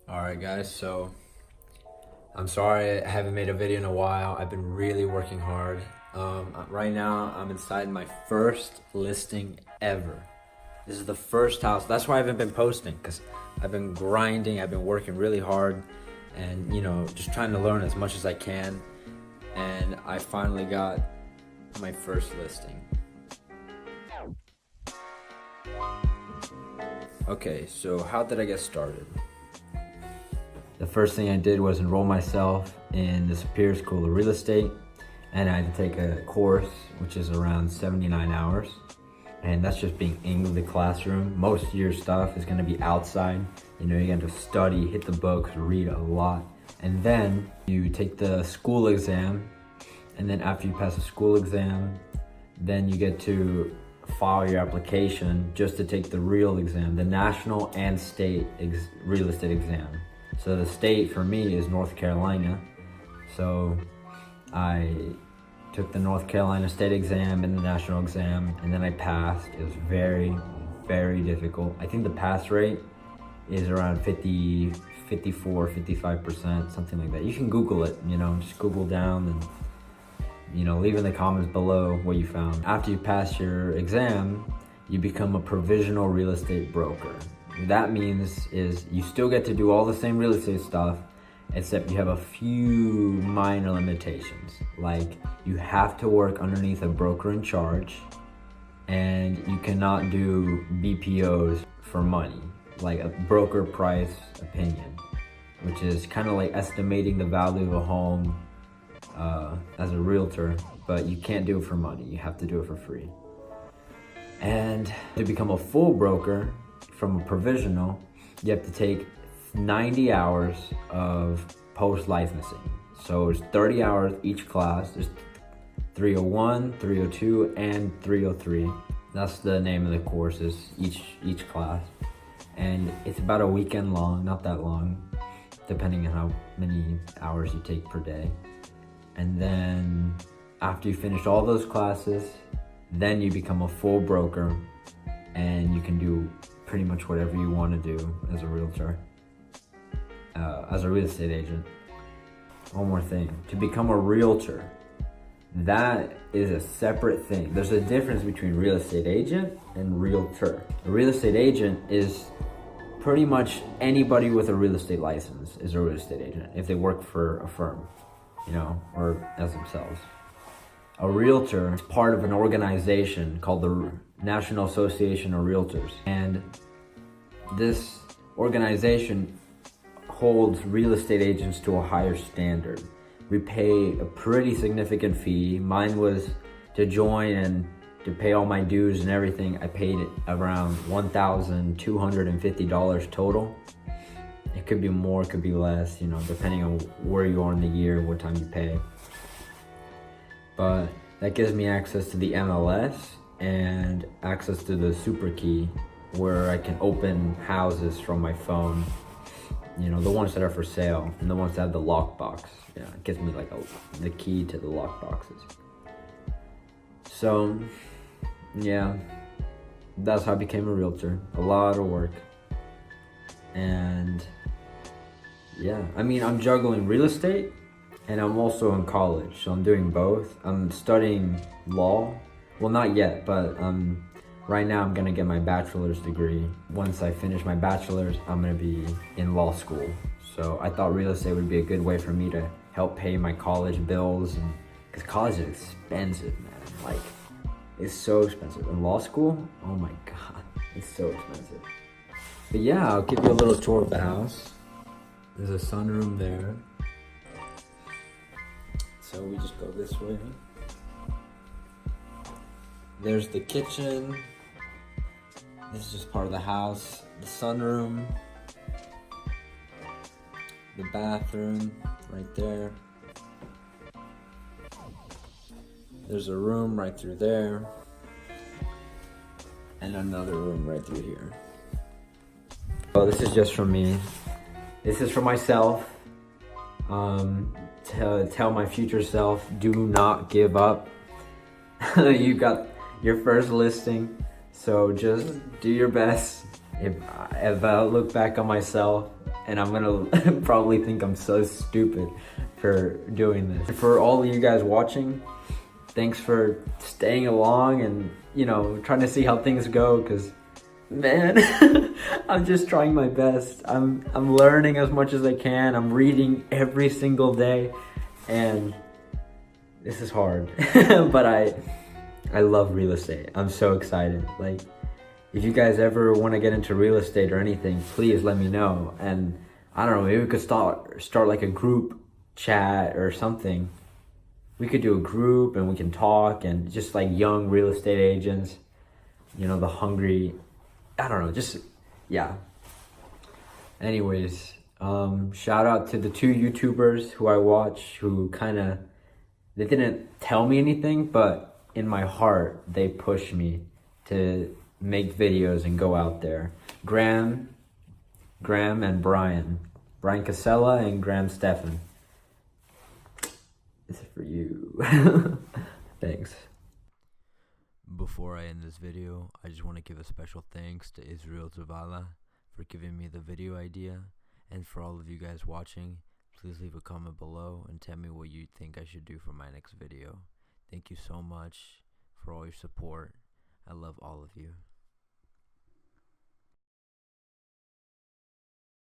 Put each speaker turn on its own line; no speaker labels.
Alright guys, so I'm sorry I haven't made a video in a while. I've been really working hard. Right now I'm inside my first listing ever. This is the first house. That's why I haven't been posting, because I've been grinding, I've been working really hard and just trying to learn as much as I can. And I finally got my first listing. Okay, so how did I get started? The first thing I did was enroll myself in the Superior School of Real Estate, and I had to take a course which is around 79 hours, and that's just being in the classroom. Most of your stuff is going to be outside. You're going to study, hit the books, read a lot, and then you take the school exam, and then after you pass the school exam, then you get to file your application just to take the real exam, the national and state real estate exam. So the state for me is North Carolina. So I took the North Carolina state exam and the national exam, and then I passed. It was very, very difficult. I think the pass rate is around 50, 54, 55%, something like that. You can Google it, just Google down and leave in the comments below what you found. After you pass your exam, you become a provisional real estate broker. What that means is you still get to do all the same real estate stuff, except you have a few minor limitations. Like you have to work underneath a broker in charge, and you cannot do BPOs for money, like a broker price opinion, which is kind of like estimating the value of a home as a realtor, but you can't do it for money. You have to do it for free. And to become a full broker from a provisional, you have to take 90 hours of post-licensing. So it's 30 hours each class. There's 301, 302, and 303. That's the name of the courses, each class. And it's about a weekend long, not that long, depending on how many hours you take per day. And then after you finish all those classes, then you become a full broker, and you can do pretty much whatever you want to do as a realtor, as a real estate agent. One more thing, to become a realtor, that is a separate thing. There's a difference between real estate agent and realtor. A real estate agent is pretty much anybody with a real estate license is a real estate agent if they work for a firm, or as themselves. A realtor is part of an organization called the National Association of Realtors. And this organization holds real estate agents to a higher standard. We pay a pretty significant fee. Mine was to join and to pay all my dues and everything. I paid it around $1,250 total. It could be more, it could be less, depending on where you are in the year and what time you pay. But that gives me access to the MLS and access to the super key, where I can open houses from my phone, the ones that are for sale and the ones that have the lockbox. It gives me like the key to the lockboxes. So yeah, that's how I became a realtor. A lot of work. And yeah, I'm juggling real estate, and I'm also in college, so I'm doing both. I'm studying law. Well, not yet, but right now I'm gonna get my bachelor's degree. Once I finish my bachelor's, I'm gonna be in law school. So I thought real estate would be a good way for me to help pay my college bills, and because college is expensive, man. Like, it's so expensive. In law school, oh my God, it's so expensive. But yeah, I'll give you a little tour of the house. There's a sunroom there. So we just go this way. There's the kitchen. This is just part of the house. The sunroom. The bathroom right there. There's a room right through there. And another room right through here. Oh, this is just from me. This is for myself. To tell my future self, do not give up. You got your first listing, so just do your best. If I look back on myself and I'm gonna probably think I'm so stupid for doing this. For all of you guys watching, thanks for staying along and, you know, trying to see how things go, because man, I'm just trying my best. I'm learning as much as I can. I'm reading every single day, and this is hard. But I love real estate. I'm so excited. Like, if you guys ever want to get into real estate or anything, please let me know. And I don't know, maybe we could start like a group chat or something. We could do a group and we can talk, and just like young real estate agents, you know, the hungry, I don't know, just, yeah. Anyways, shout out to the 2 YouTubers who I watch, who they didn't tell me anything, but in my heart, they pushed me to make videos and go out there. Graham and Brian Casella and Graham Stephan. This is for you. Thanks. Before I end this video, I just want to give a special thanks to Israel Zavala for giving me the video idea, and for all of you guys watching, please leave a comment below and tell me what you think I should do for my next video. Thank you so much for all your support. I love all of you.